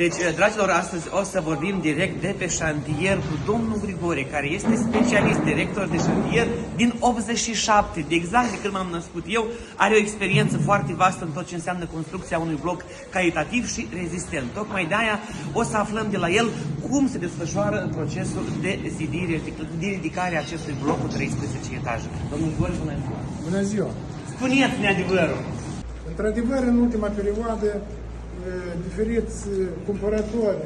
Deci, dragilor, astăzi o să vorbim direct de pe șantier cu domnul Grigore, care este specialist, director de șantier din 87, de exact de când m-am născut eu. Are o experiență foarte vastă în tot ce înseamnă construcția unui bloc calitativ și rezistent. Tocmai de aia o să aflăm de la el cum se desfășoară procesul de zidire, de ridicare a acestui bloc cu 13 etaje. Domnul Grigore, bună ziua! Bună ziua! Spuneți-ne adevărul! Într-adevăr, în ultima perioadă, diferiți cumpărători,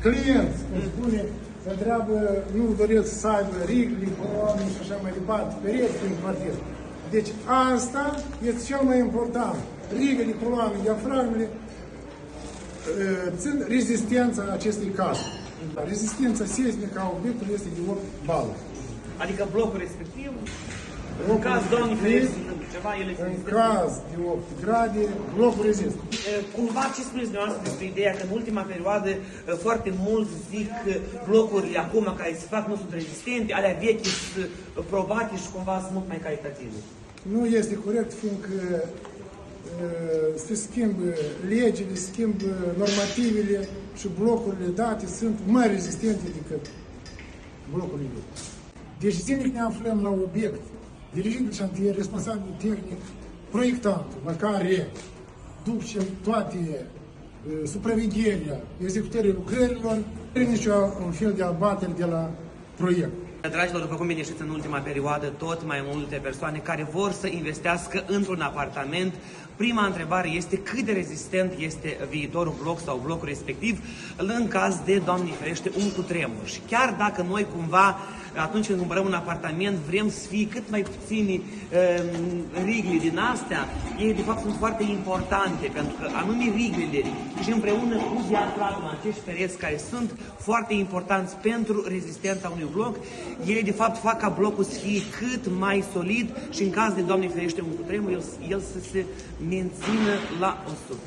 clienți, cum spune, se întreabă, nu doresc să aibă rigli, coloane și așa mai departe, pereți prin quartier. Deci asta este cel mai important. Rigli, coloane, diafragmele țin rezistența acestei case. Rezistența seismică a obiectului este de 8 baluri. Adică blocul respectiv, în caz, Doamne ferește, ceva, ele în caz de 8 grade, blocul rezistă. Cumva, ce spuneți dumneavoastră despre ideea că în ultima perioadă foarte mulți zic că blocurile acum care se fac nu sunt rezistente, alea vechi sunt probate și cumva sunt mult mai calitative? Nu este corect, fiindcă se schimbă legile, se schimbă normativele și blocurile date sunt mai rezistente decât blocurile vechi. Deci zilnic ne aflăm la obiect, dirigintul șantier, responsabil tehnic, proiectantul, la care ducem toate supravegherea, executării lucrărilor, fără niciun fel de abatere de la proiect. Dragilor, după cum bine știți, în ultima perioadă, tot mai multe persoane care vor să investească într-un apartament. Prima întrebare este cât de rezistent este viitorul bloc sau blocul respectiv în caz de, Doamne ferește, un cutremur. Și chiar dacă noi cumva, atunci când cumpărăm un apartament, vrem să fie cât mai puțini rigli din astea, ei de fapt sunt foarte importante, pentru că anume riglile și împreună cu diafragma, acești pereți care sunt foarte importanți pentru rezistența unui bloc, ei de fapt fac ca blocul să fie cât mai solid și în caz de, Doamne ferește, un cutremur, el să se mențină la 100.